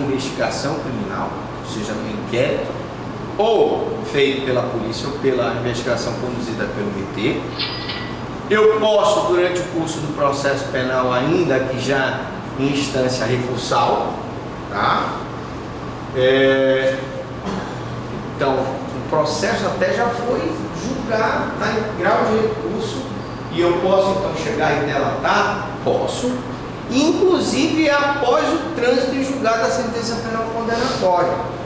investigação criminal, ou seja, no inquérito, ou feito pela polícia ou pela investigação conduzida pelo MP. Eu posso, durante o curso do processo penal, ainda que já em instância recursal, tá? Então, o processo até já foi julgado, está em grau de recurso, e eu posso então chegar e delatar? Posso. Inclusive após o trânsito em julgado da sentença penal condenatória.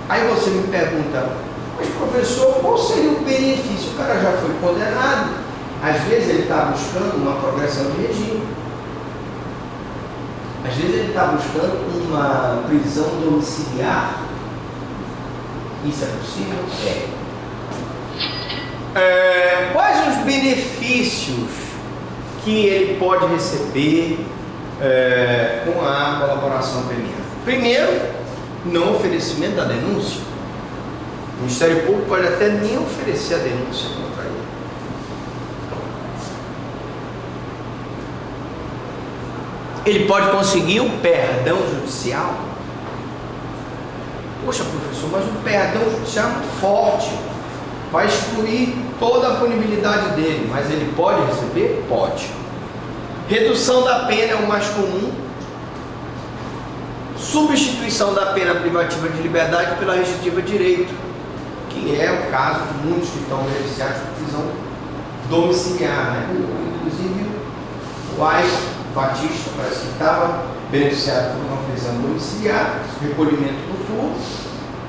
Aí você me pergunta, mas professor, qual seria o benefício? O cara já foi condenado, às vezes ele está buscando uma progressão de regime, às vezes ele está buscando uma prisão domiciliar. Isso é possível? Quais os benefícios que ele pode receber com a colaboração premiada? Primeiro, não oferecimento da denúncia. O Ministério Público pode até nem oferecer a denúncia contra ele. Ele pode conseguir o perdão judicial. Poxa, professor, mas o perdão judicial é muito forte, vai excluir toda a punibilidade dele, mas ele pode receber? Pode. Redução da pena é o mais comum. Substituição da pena privativa de liberdade pela restritiva de direito, que é o caso de muitos que estão beneficiados de prisão domiciliar, né? Inclusive o Ais Batista, parece que estava beneficiado por uma prisão domiciliar, recolhimento do furto,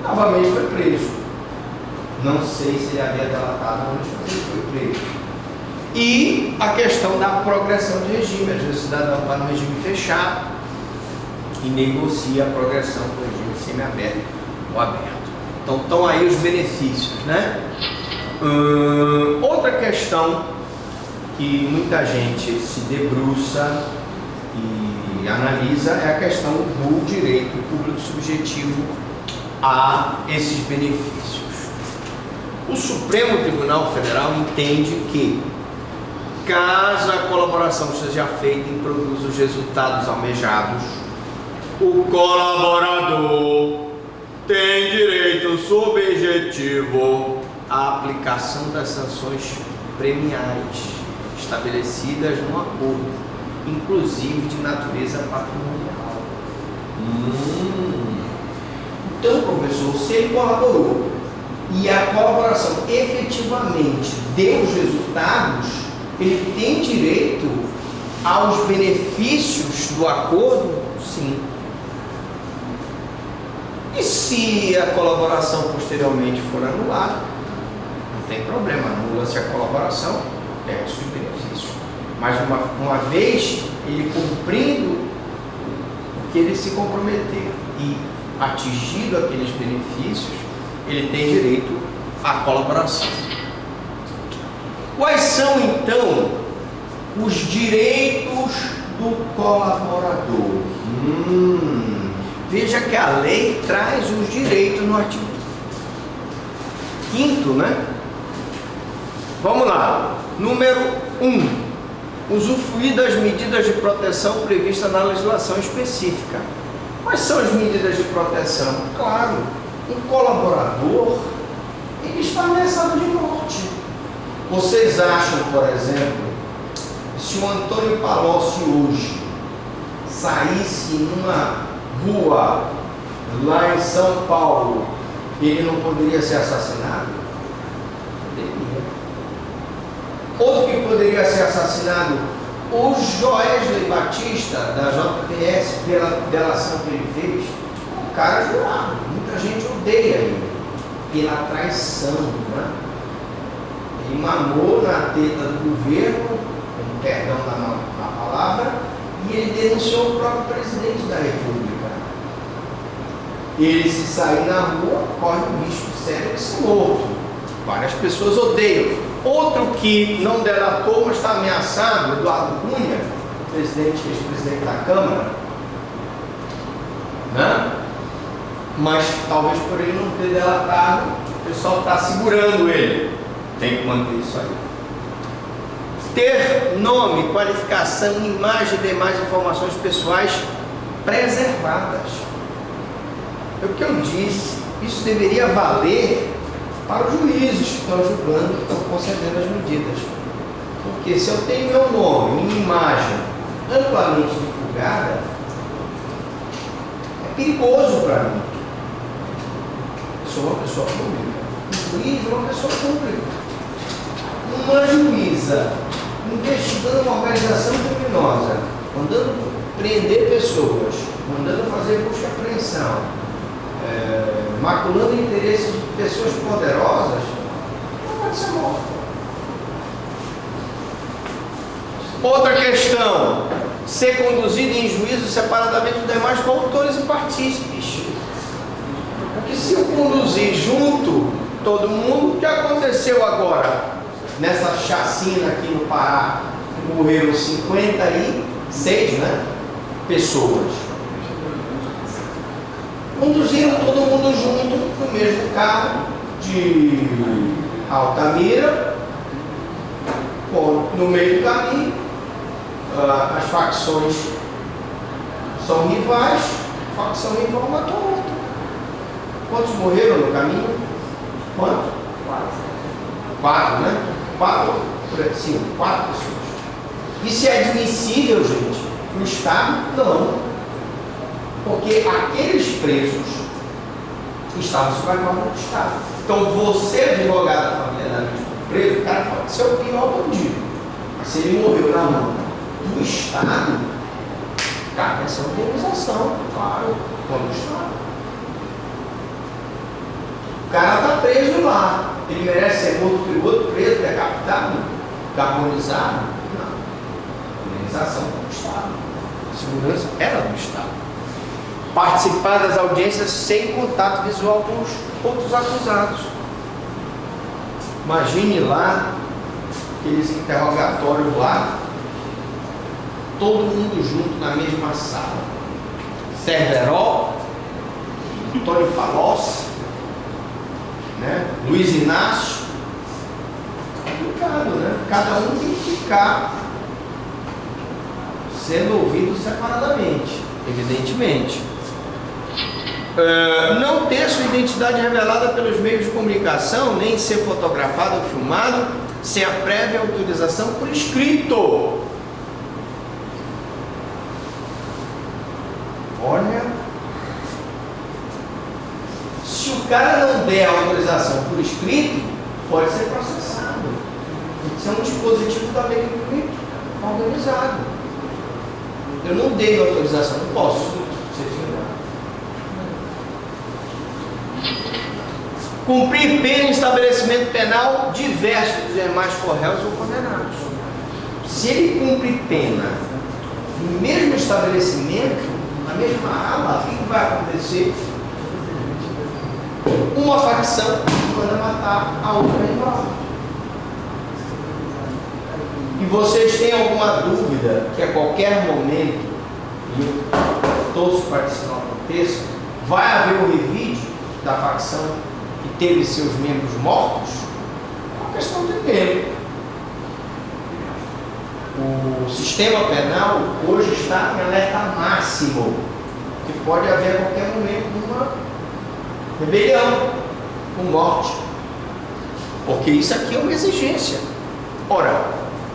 novamente foi preso. Não sei se ele havia delatado antes, mas ele foi preso. E a questão da progressão de regime. Às vezes o cidadão está no regime fechado e negocia a progressão do regime semiaberto ou aberto. Então estão aí os benefícios, né? Outra questão que muita gente se debruça e analisa é a questão do direito público subjetivo a esses benefícios. O Supremo Tribunal Federal entende que, caso a colaboração seja feita e produza os resultados almejados, o colaborador tem direito subjetivo à aplicação das sanções premiais estabelecidas no acordo, inclusive de natureza patrimonial. Então, professor, se ele colaborou e a colaboração efetivamente deu os resultados, ele tem direito aos benefícios do acordo? Sim. E se a colaboração posteriormente for anulada, não tem problema, anula-se a colaboração, perde-se o benefício. Mas uma vez ele cumprindo o que ele se comprometeu e atingido aqueles benefícios, ele tem direito à colaboração. Quais são então os direitos do colaborador? Veja que a lei traz os direitos no artigo 5º, né? Vamos lá. Número 1. Usufruir das medidas de proteção previstas na legislação específica. Quais são as medidas de proteção? Claro, um colaborador, ele está ameaçado de morte. Vocês acham, por exemplo, se o Antônio Palocci hoje saísse numa rua lá em São Paulo, ele não poderia ser assassinado? Poderia. Outro que poderia ser assassinado, o Joesley Batista, da JPS, pela delação que ele fez, um cara jurado, muita gente odeia ele, pela traição, né? Ele mamou na teta do governo, com perdão na palavra, e ele denunciou o próprio presidente da República. Ele, se sair na rua, corre o risco sério de ser morto. Várias pessoas odeiam. Outro que não delatou, mas está ameaçado, Eduardo Cunha, ex-presidente da Câmara, né? Mas talvez por ele não ter delatado, o pessoal está segurando ele. Tem que manter isso aí. Ter nome, qualificação, imagem e demais informações pessoais preservadas. É o que eu disse, isso deveria valer para os juízes que estão julgando, que estão concedendo as medidas. Porque se eu tenho meu nome, minha imagem amplamente divulgada, é perigoso para mim. Eu sou uma pessoa pública. Um juiz é uma pessoa pública. Uma juíza investigando uma organização criminosa, mandando prender pessoas, mandando fazer busca e apreensão, maculando o interesse de pessoas poderosas, não pode ser morta. Outra questão: ser conduzido em juízo separadamente dos demais coautores e partícipes. Porque se eu conduzir junto todo mundo, o que aconteceu agora nessa chacina aqui no Pará? Morreram 56, pessoas. Conduziram todo mundo junto no mesmo carro de Altamira, no meio do caminho. As facções são rivais, a facção rival matou outra. Quantos morreram no caminho? Quantos? 4, né? 4 pessoas. Isso é admissível, gente, para o Estado? Não. Porque aqueles presos estavam sob a guarda do Estado. Então, você, advogado da família da vítima, preso, o cara pode ser o pior bandido. Mas se ele morreu na mão do Estado, cabe essa organização, claro, quando o Estado. O cara está preso lá. Ele merece ser morto pelo outro preso, decapitado, carbonizado? Não. A organização do Estado. A segurança era do Estado. Participar das audiências sem contato visual com os outros acusados. Imagine lá, aqueles interrogatórios lá, todo mundo junto na mesma sala. Cerveró, Antônio Palocci, Luiz Inácio. Complicado, né? Cada um tem que ficar sendo ouvido separadamente, evidentemente. Não ter sua identidade revelada pelos meios de comunicação, nem ser fotografado ou filmado sem a prévia autorização por escrito. Olha, se o cara não der a autorização por escrito, pode ser processado. Isso é um dispositivo da lei organizado. Eu não dei a autorização, não posso ser filmado. Cumprir pena em estabelecimento penal diverso dos demais réus ou condenados. Se ele cumpre pena no mesmo estabelecimento, na mesma ala, o que vai acontecer? Uma facção manda matar a outra rival. E vocês têm alguma dúvida que a qualquer momento, e todos para que isso não aconteça, vai haver um revide da facção que teve seus membros mortos? É uma questão de tempo. O sistema penal hoje está em alerta máximo, que pode haver a qualquer momento uma rebelião, com morte, porque isso aqui é uma exigência. Ora,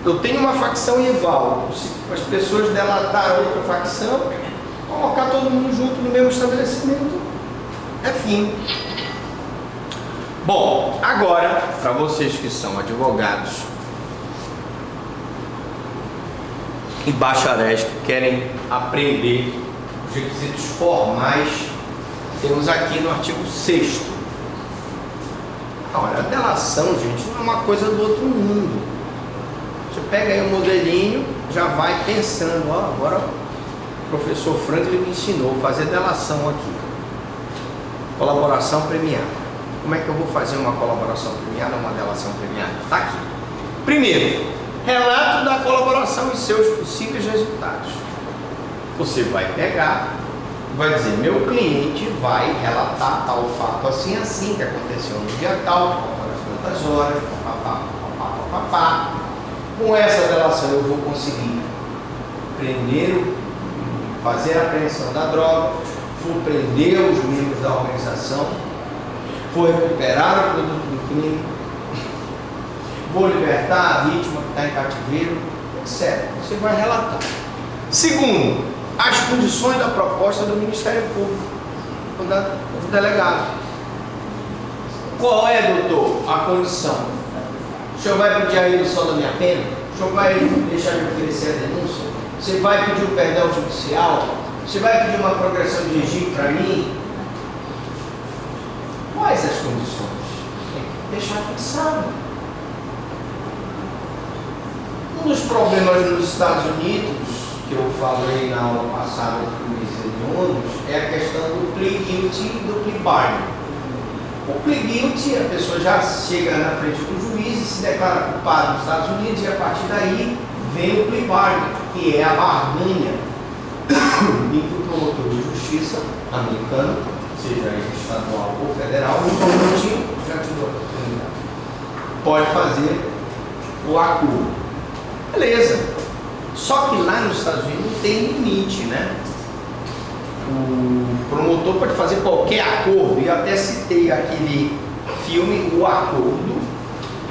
eu tenho uma facção rival, se as pessoas delataram outra facção, colocar todo mundo junto no mesmo estabelecimento é fim. Bom, agora, para vocês que são advogados e bacharéis que querem aprender os requisitos formais, temos aqui no artigo 6º. Olha, a delação, gente, não é uma coisa do outro mundo. Você pega aí um modelinho, já vai pensando, agora o professor Franklin me ensinou a fazer delação aqui. Colaboração premiada. Como é que eu vou fazer uma colaboração premiada, uma delação premiada? Está aqui. Primeiro, relato da colaboração e seus possíveis resultados. Você vai pegar, vai dizer, meu cliente vai relatar tal fato assim, assim, que aconteceu no dia tal, quantas horas, papapá. Com essa delação eu vou conseguir prender, fazer a apreensão da droga, vou prender os membros da organização, vou recuperar o produto do crime, vou libertar a vítima que está em cativeiro, etc. Você vai relatar. Segundo, as condições da proposta do Ministério Público, do delegado. Qual é, doutor, a condição? O senhor vai pedir a redução da minha pena? O senhor vai deixar de oferecer a denúncia? Você vai pedir um perdão judicial? Você vai pedir uma progressão de regime para mim? Quais as condições? Tem que deixar fixado. Um dos problemas nos Estados Unidos, que eu falei na aula passada do ônibus, é a questão do plea guilty e do plea bargain. O plea guilty, a pessoa já chega na frente do juiz e se declara culpado nos Estados Unidos, e a partir daí vem o plea bargain, que é a barganha em que o promotor de justiça americano, seja ele estadual ou federal, normalmente já tive a oportunidade, pode fazer o acordo. Beleza. Só que lá nos Estados Unidos não tem limite, né? O promotor pode fazer qualquer acordo. E eu até citei aquele filme, O Acordo,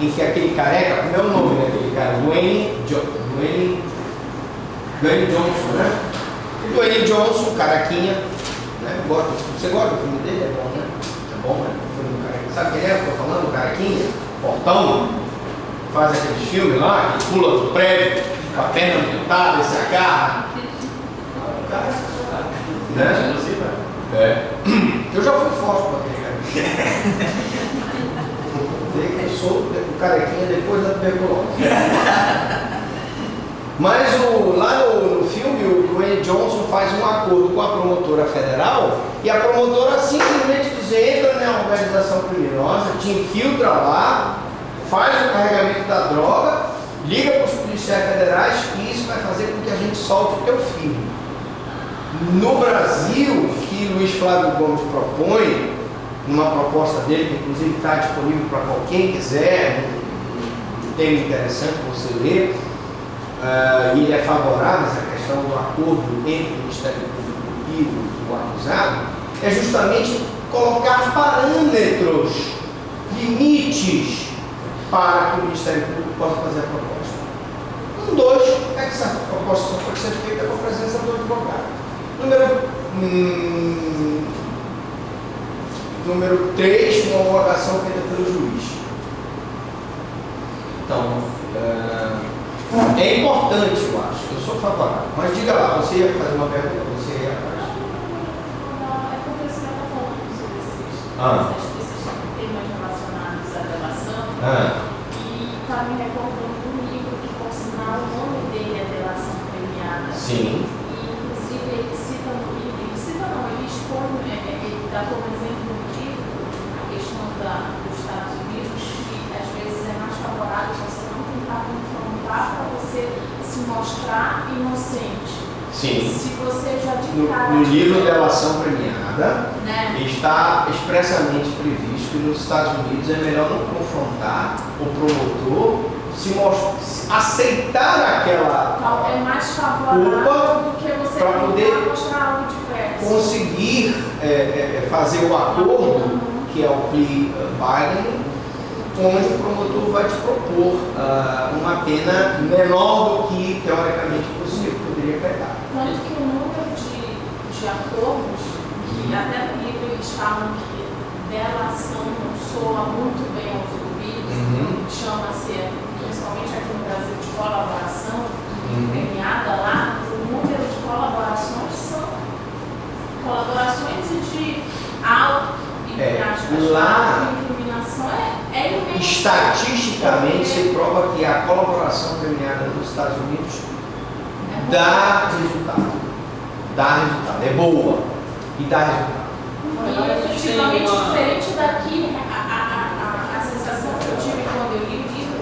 em que aquele careca, como é o nome daquele cara? Dwayne Johnson, né? O Dwayne Johnson, carequinha, né? Você gosta do filme dele? É bom, né? É bom, né? O filme do carequinha. Sabe quem é que eu tô falando? O carequinha? Portão? Faz aquele filme lá, que pula do prédio, com a perna amputada, se agarra. Né? É. Eu já fui forte com aquele cara. Eu sou o carequinha depois da tuberculose. Mas lá no filme, o Dwayne Johnson faz um acordo com a promotora federal e a promotora simplesmente diz: entra na organização criminosa, te infiltra lá, faz o carregamento da droga, liga para os policiais federais e isso vai fazer com que a gente solte o teu filho. No Brasil, que Luiz Flávio Gomes propõe, numa proposta dele, que inclusive está disponível para quem quiser, um tema interessante você ler, e ele é favorável a essa questão do acordo entre o Ministério Público e o acusado, é justamente colocar parâmetros, limites, para que o Ministério Público possa fazer a proposta. 2, é que essa proposta só pode ser feita com a presença do advogado. Número 3, uma homologação feita pelo juiz. Então, é importante, eu acho. Eu sou favorável. Mas diga lá, você ia fazer uma pergunta, você ia atrás. É porque você está falando sobre esses temas relacionados à delação. E está me recordando um livro que, por sinal, o nome dele é Delação Premiada. Sim. Ele expõe, ele dá como exemplo no livro a questão dos Estados Unidos, que às vezes é mais favorável você não tentar confrontar para você se mostrar inocente. Sim. Se você já de cara... No livro Delação Premiada, né? Está expressamente previsto que nos Estados Unidos é melhor não confrontar o promotor, aceitar aquela é mais favorável do que você para poder mostrar algo diverso. Conseguir fazer o acordo, que é o plea bargain, onde o promotor vai te propor uma pena menor do que teoricamente você poderia pegar. Tanto que o número de acordos, que até no livro eles falam que delação não soa muito bem aos ouvidos, chama-se, principalmente aqui no Brasil, de colaboração premiada lá, o número de colaborações são colaborações de incriminação é imenso. Estatisticamente se prova que a colaboração premiada nos Estados Unidos dá resultado. É boa e dá resultado. E efetivamente diferente daqui, a sensação que eu tive quando eu li o livro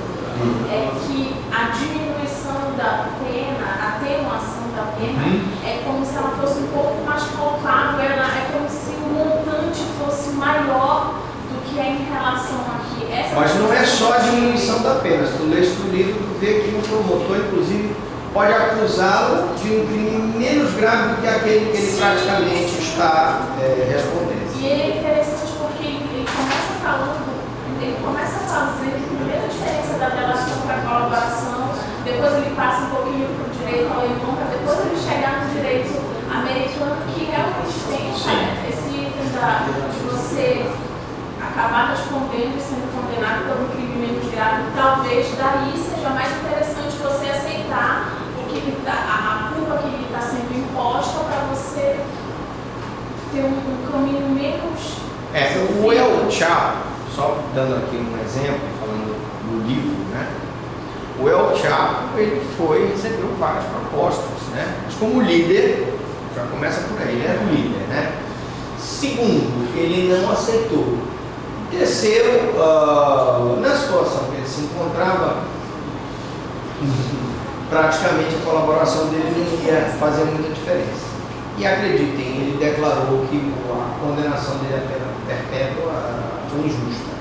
é que a diminuição da pena, a atenuação da pena, é como se ela fosse um pouco mais palpável, é como se o montante fosse maior do que é em relação aqui. Essa Mas não é só a diminuição da pena. Se tu lês o livro, tu vê que o promotor, inclusive, pode acusá-lo de um crime menos grave do que aquele que ele praticamente está respondendo. E é interessante porque ele começa falando, ele começa a fazer a primeira diferença da delação para a colaboração, depois ele passa um pouquinho para o direito alemão, para depois ele chegar no direito americano, que realmente tem esse item de você acabar respondendo e sendo condenado por um crime menos grave. Talvez daí seja mais interessante você aceitar a culpa que lhe está sendo imposta para você ter um caminho menos... O El Chapo, só dando aqui um exemplo, falando do livro, né? O El Chapo, ele recebeu várias propostas, né? Mas como líder, já começa por aí, ele era o líder, né? Segundo, ele não aceitou. Terceiro, na situação que ele se encontrava, praticamente a colaboração dele não ia fazer muita diferença. E acreditem, ele declarou que a condenação dele à pena perpétua foi injusta.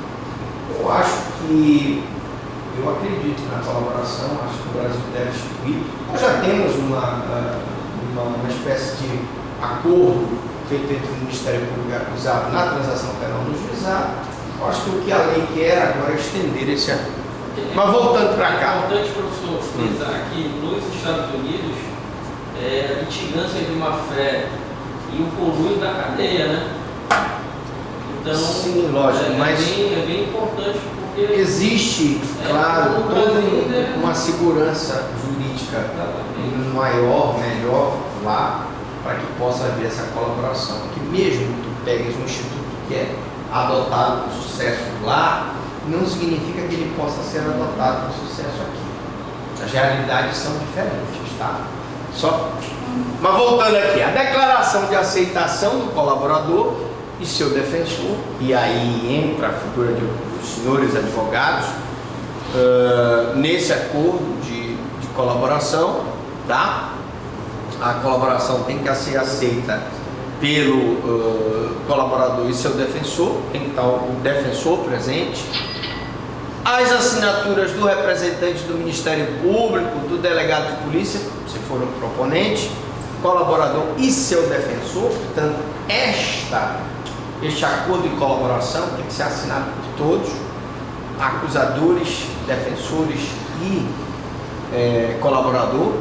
Eu acredito na colaboração, acho que o Brasil deve instituir. Nós já temos uma espécie de acordo feito entre o Ministério Público e o acusado na transação penal no juizado. Eu acho que o que a lei quer agora é estender esse acordo. Mas voltando para cá. É importante, professor, frisar que nos Estados Unidos, a litigância de má fé e o conluio da cadeia, né? Então, sim, lógico, mas é bem importante porque existe, claro, toda uma segurança jurídica maior, melhor lá, para que possa haver essa colaboração. Porque mesmo que tu pegues um instituto que é adotado com sucesso lá, não significa que ele possa ser adotado com sucesso aqui. As realidades são diferentes, tá? Mas voltando aqui, a declaração de aceitação do colaborador e seu defensor, e aí entra a figura dos senhores advogados nesse acordo de colaboração, tá? A colaboração tem que ser aceita pelo colaborador e seu defensor, tem que estar o defensor presente. As assinaturas do representante do Ministério Público, do delegado de polícia, se for um proponente, colaborador e seu defensor. Portanto, este acordo de colaboração tem que ser assinado por todos, acusadores, defensores e colaborador.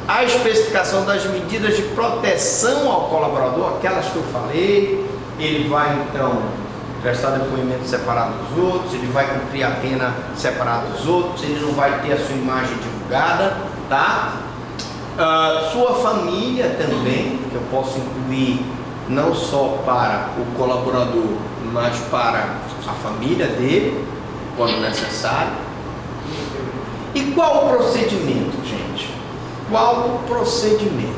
A especificação das medidas de proteção ao colaborador, aquelas que eu falei, ele vai então prestar depoimento separado dos outros, ele vai cumprir a pena separado dos outros, ele não vai ter a sua imagem divulgada, tá? Sua família também, que eu posso incluir não só para o colaborador, mas para a família dele, quando necessário. E qual o procedimento, gente? Qual o procedimento?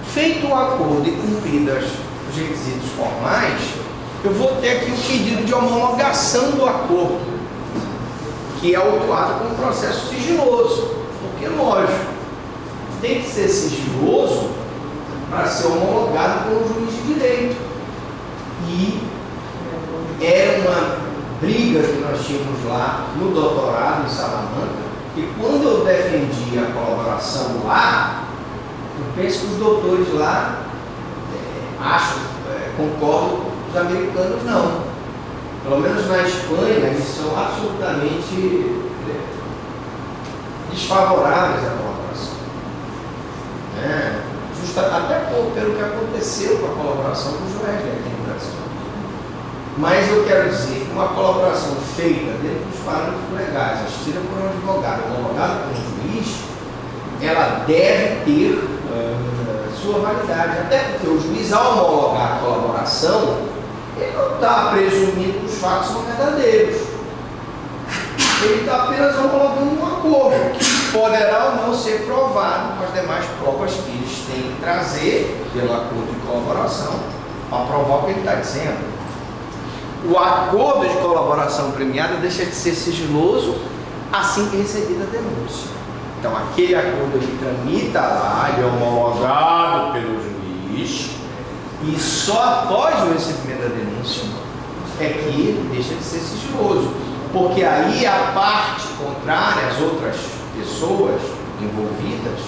Feito o acordo e cumpridos os requisitos formais, eu vou ter aqui o pedido de homologação do acordo, que é autuado como processo sigiloso, porque, lógico, tem que ser sigiloso para ser homologado por um juiz de direito. E era uma briga que nós tínhamos lá no doutorado em Salamanca, que quando eu defendi a colaboração lá, eu penso que os doutores lá concordam, os americanos não. Pelo menos na Espanha, eles são absolutamente desfavoráveis à colaboração. Até pelo que aconteceu com a colaboração do Joesley aqui no Brasil. Mas eu quero dizer que uma colaboração feita dentro dos parâmetros legais, assistida por um advogado, homologada por um juiz, ela deve ter sua validade. Até porque o juiz, ao homologar a colaboração, ele não está presumindo que os fatos são verdadeiros. Ele está apenas homologando um acordo, que poderá ou não ser provado com as demais provas que eles têm que trazer pelo acordo de colaboração para provar o que ele está dizendo. O acordo de colaboração premiada deixa de ser sigiloso assim que recebida a denúncia. Então, aquele acordo ele tramita lá, ele é homologado pelo juiz, e só após o recebimento da denúncia é que ele deixa de ser sigiloso. Porque aí a parte contrária, as outras pessoas envolvidas,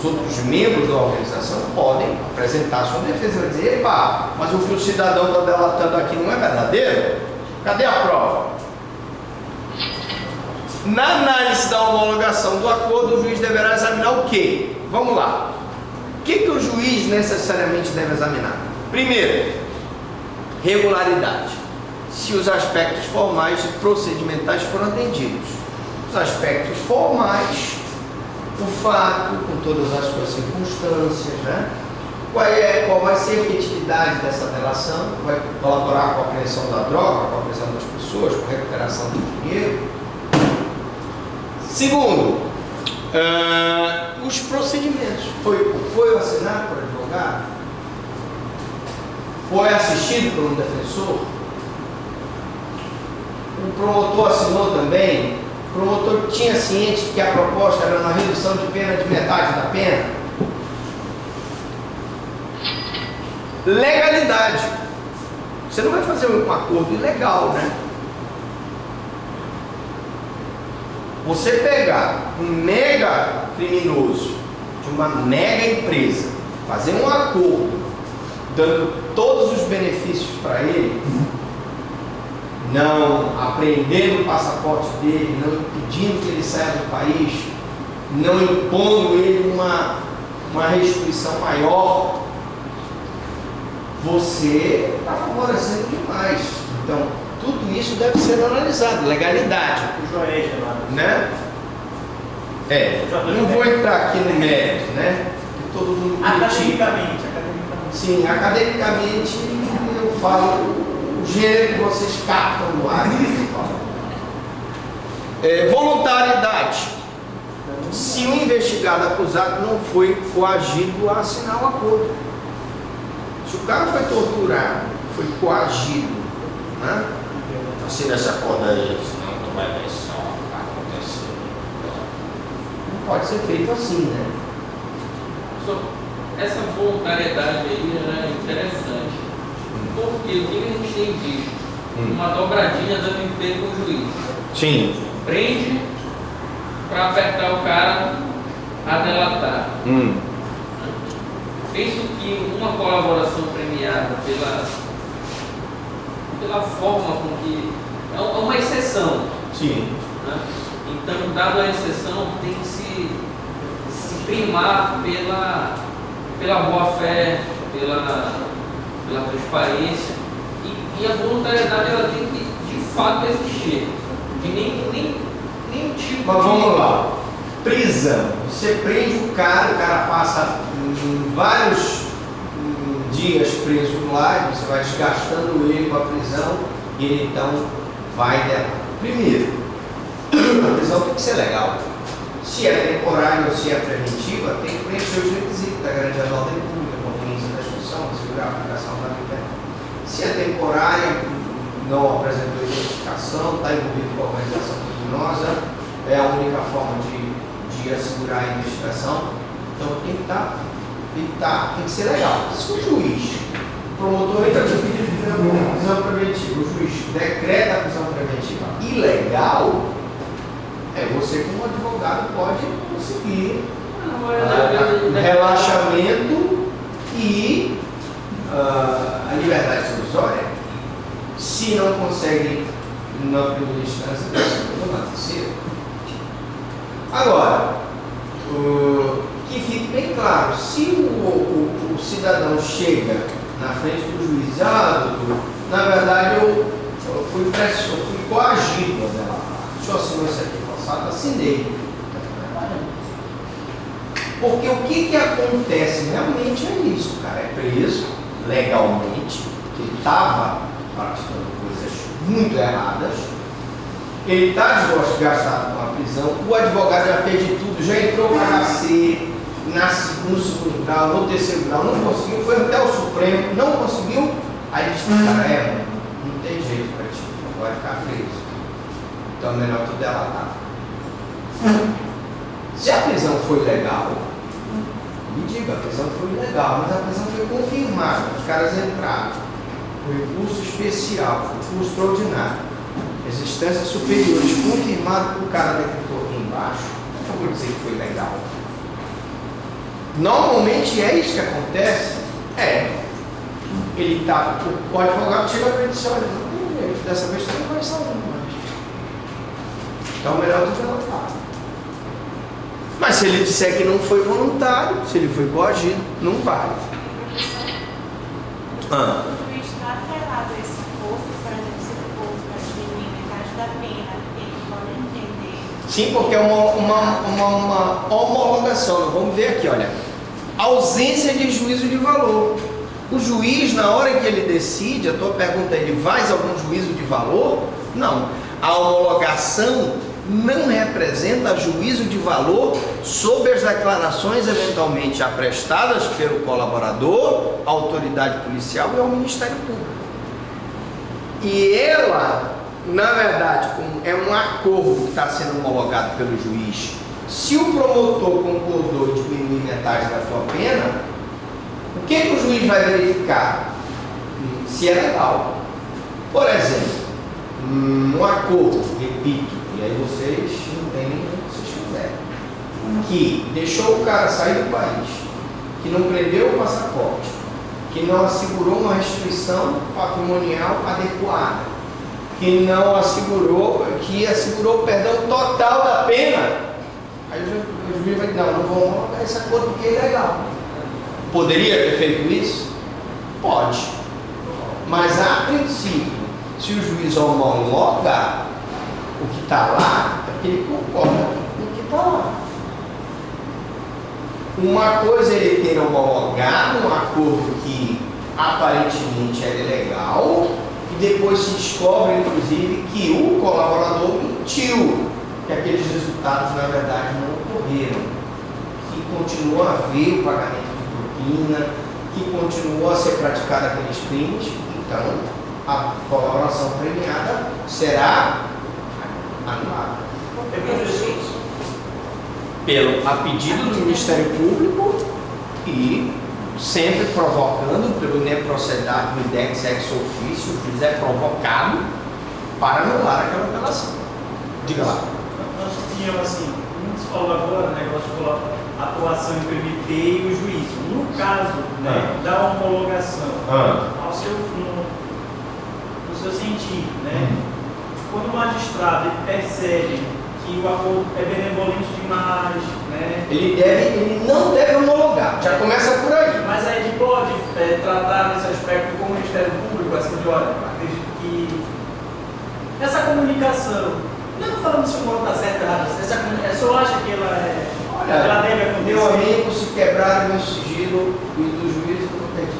os outros membros da organização podem apresentar sua defesa. Vai dizer, epa, mas o que o cidadão está delatando aqui não é verdadeiro? Cadê a prova? Na análise da homologação do acordo, o juiz deverá examinar o quê? Vamos lá. O que o juiz necessariamente deve examinar? Primeiro, regularidade. Se os aspectos formais e procedimentais foram atendidos. Os aspectos formais, o fato, com todas as suas circunstâncias, né? Qual vai ser a efetividade dessa delação? Vai colaborar com a apreensão da droga, com a apreensão das pessoas, com a recuperação do dinheiro? Segundo, os procedimentos. Foi assinado por advogado? Foi assistido por um defensor? O promotor assinou também? O promotor tinha ciente que a proposta era uma redução de pena de metade da pena? Legalidade. Você não vai fazer um acordo ilegal, né? Você pegar um mega criminoso de uma mega empresa, fazer um acordo dando todos os benefícios para ele, não apreendendo o passaporte dele, não impedindo que ele saia do país, não impondo ele uma restrição maior, você está favorecendo demais. Então, tudo isso deve ser analisado, legalidade. O Joés, né? Não vou entrar aqui no mérito, né? Que todo mundo critica. Academicamente. Sim, academicamente eu falo o gênero que vocês captam no ar. Voluntariedade. Se o investigado acusado não foi coagido a assinar o acordo. Se o cara foi torturado, foi coagido, né? Assina esse acordo aí, senão tu vai ver só o que vai acontecer. Não pode ser feito assim, né? Essa voluntariedade aí é interessante. Porque o que a gente tem visto? Uma dobradinha dando emprego com o juiz. Sim. Prende para apertar o cara a delatar. Penso que uma colaboração premiada pela forma com que... É uma exceção. Sim. Né? Então, dado a exceção, tem que se primar pela boa-fé, pela transparência. E a voluntariedade ela tem que, de fato, existir. De nenhum tipo. Mas vamos lá. Prisão. Você prende o cara passa vários dias preso lá, você vai desgastando ele com a prisão e ele então vai dela. Primeiro, a prisão tem que ser legal. Se é temporária ou se é preventiva, tem que preencher os requisitos da garantia da ordem pública, conveniência da instituição, assegurar a aplicação da liberdade. Se é temporária, não apresentou identificação, está envolvido com a organização criminosa, é a única forma de assegurar a investigação. Então tem que ser legal. Se o juiz, o promotor entra com pedido de prisão preventiva, o juiz decreta a prisão preventiva ilegal, você como advogado pode conseguir relaxamento e a liberdade provisória. Se não consegue na primeira instância, na terceira. Agora, que fique bem claro, se o cidadão chega na frente do juiz, doutor, na verdade eu fui coagido a delatar. O senhor assinou isso aqui passado, assinei. Porque o que acontece realmente é isso, cara, é preso legalmente, que ele estava praticando coisas muito erradas, ele está desgastado com a prisão, o advogado já fez de tudo, já entrou para HC, no segundo grau, no terceiro grau, não conseguiu, foi até o Supremo, não conseguiu, aí ele disse, cara, não tem jeito para ti, não vai ficar preso. Então é melhor tu delatar. Se a prisão foi legal, me diga, a prisão foi legal, mas a prisão foi confirmada, os caras entraram, foi recurso especial, foi recurso extraordinário. As instâncias superiores confirmaram que o cara decretou aqui embaixo, eu vou dizer que foi legal. Normalmente é isso que acontece. Ele tá, o advogado chega para ele e diz, olha, não tem jeito, dessa vez você não vai sair mais. Então melhor do que não tá. Mas se ele disser que não foi voluntário, se ele foi coagido, não vale. O juiz está atrelado a esse posto, por exemplo, se o posto vai diminuir metade da pena, ele pode entender. Sim, porque é uma homologação. Vamos ver aqui, olha. Ausência de juízo de valor. O juiz, na hora que ele decide, a tua pergunta é, ele faz algum juízo de valor? Não. A homologação não representa juízo de valor sobre as declarações eventualmente aprestadas pelo colaborador, a autoridade policial e ao Ministério Público. E ela, na verdade, é um acordo que está sendo homologado pelo juiz. Se o promotor concordou em diminuir metade da sua pena, o que o juiz vai verificar? Se é legal. Por exemplo, um acordo, repito, e aí vocês entendem o que vocês quiserem, que deixou o cara sair do país, que não prendeu o passaporte, que não assegurou uma restituição patrimonial adequada, que não assegurou, que assegurou o perdão total da pena, aí o juiz vai dizer, não vou homologar esse acordo porque é ilegal. Poderia ter feito isso? Pode. Mas a princípio, se o juiz homologa o que está lá, é porque ele concorda com o que está lá. Uma coisa é ele ter homologado um acordo que aparentemente era ilegal e depois se descobre, inclusive, que o colaborador mentiu, que aqueles resultados, na verdade, não ocorreram, que continua a haver o pagamento de propina, que continua a ser praticado aqueles crimes. Então, a colaboração premiada será anulada. A pedido do Ministério Público e sempre provocando pelo neprocedade do IDEX ex officio, o juiz é provocado para anular aquela apelação. Diga lá. Nós tínhamos assim, como se falou agora, negócio de atuação entre o MP e o juízo. No caso da homologação, ao seu, no seu sentido, quando o magistrado percebe que o acordo é benevolente demais, ele não deve homologar, já começa por aí. Mas aí ele pode tratar nesse aspecto com o Ministério Público, assim, de olha, acredito que essa comunicação, não falando se o modo está certo ou errado, só acha que ela deve acontecer. Meu amigo, se quebrar meu sigilo e do juiz, eu não tenho.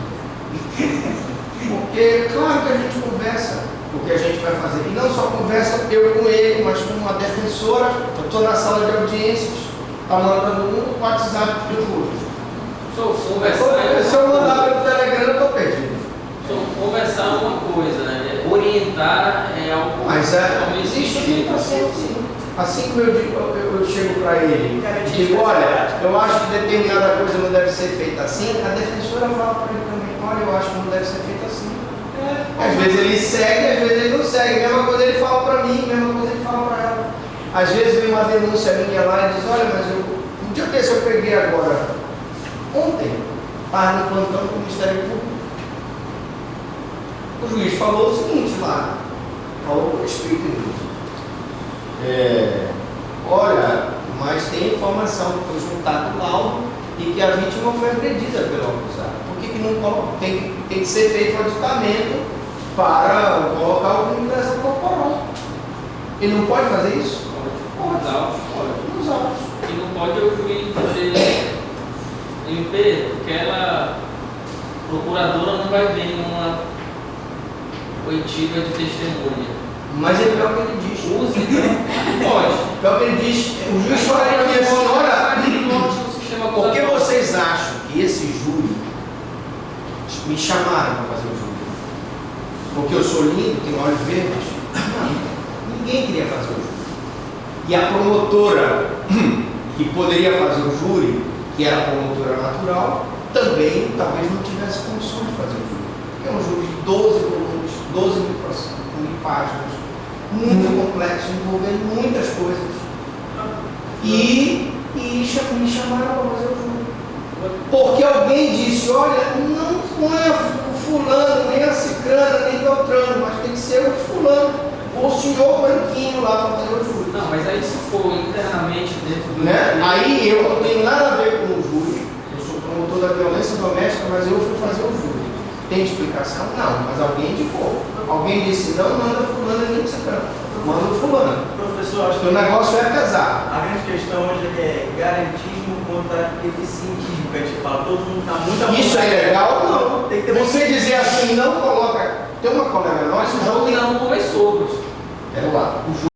Porque, claro que a gente conversa o que a gente vai fazer. E não só conversa eu com ele, mas com uma defensora. Eu estou na sala de audiências, está mandando um WhatsApp do juiz. Se eu mandar pelo Telegram, eu estou perdido. Conversar é uma coisa, né? Orientar é algo. Mas existe assim que eu chego para ele e digo, olha, eu acho que determinada coisa não deve ser feita assim, a defensora fala para ele também, olha, eu acho que não deve ser feita assim. Às vezes ele segue, às vezes ele não segue. Mesma coisa ele fala para mim, mesma coisa ele fala para ela. Às vezes vem uma denúncia minha lá e diz, olha, mas um dia desse eu peguei agora, ontem, estava no plantão do Ministério Público. O juiz falou o seguinte lá, falou por escrito, olha, mas tem informação que foi juntado laudo e que a vítima foi agredida pelo acusado. Por que não coloca? Tem que ser feito um aditamento para colocar o crime de lesão corporal. Ele não pode fazer isso? Pode. Nos autos. E não pode o juiz dizer, MP, aquela procuradora não vai bem numa oitiva de testemunha. Mas é pior que ele diz. Use, então, pode. Pior que ele diz, o juiz fala para mim assim, olha, por que vocês acham que esse júri me chamaram para fazer o júri? Porque eu sou lindo, tenho olhos verdes? Não, ninguém queria fazer o júri. E a promotora que poderia fazer o júri, que era a promotora natural, também talvez não tivesse condições de fazer o júri. Porque é um júri de 12 volumes, 12 mil páginas, muito complexo, envolvendo muitas coisas. E me chamaram para fazer o júri. Porque alguém disse, olha, não é o fulano, nem a cicrana, nem Beltrano, mas tem que ser o fulano, ou o senhor branquinho lá para fazer o júri. Não, mas aí se for internamente dentro do... Né? Aí eu não tenho nada a ver com o júri, eu sou promotor da violência doméstica, mas eu fui fazer o júri. Tem explicação? Não, mas alguém indicou. Alguém disse, não manda fulano nem cicrana, manda o fulano. Professor, acho O negócio é casar. a grande questão hoje é garantismo contra eficientismo, que a gente fala, todo mundo está muito Isso é legal? Não. Tem que ter Você dizer assim, não coloca. Tem uma colega nossa, Mas o jogo ainda não começou, professor. é lá, o jogo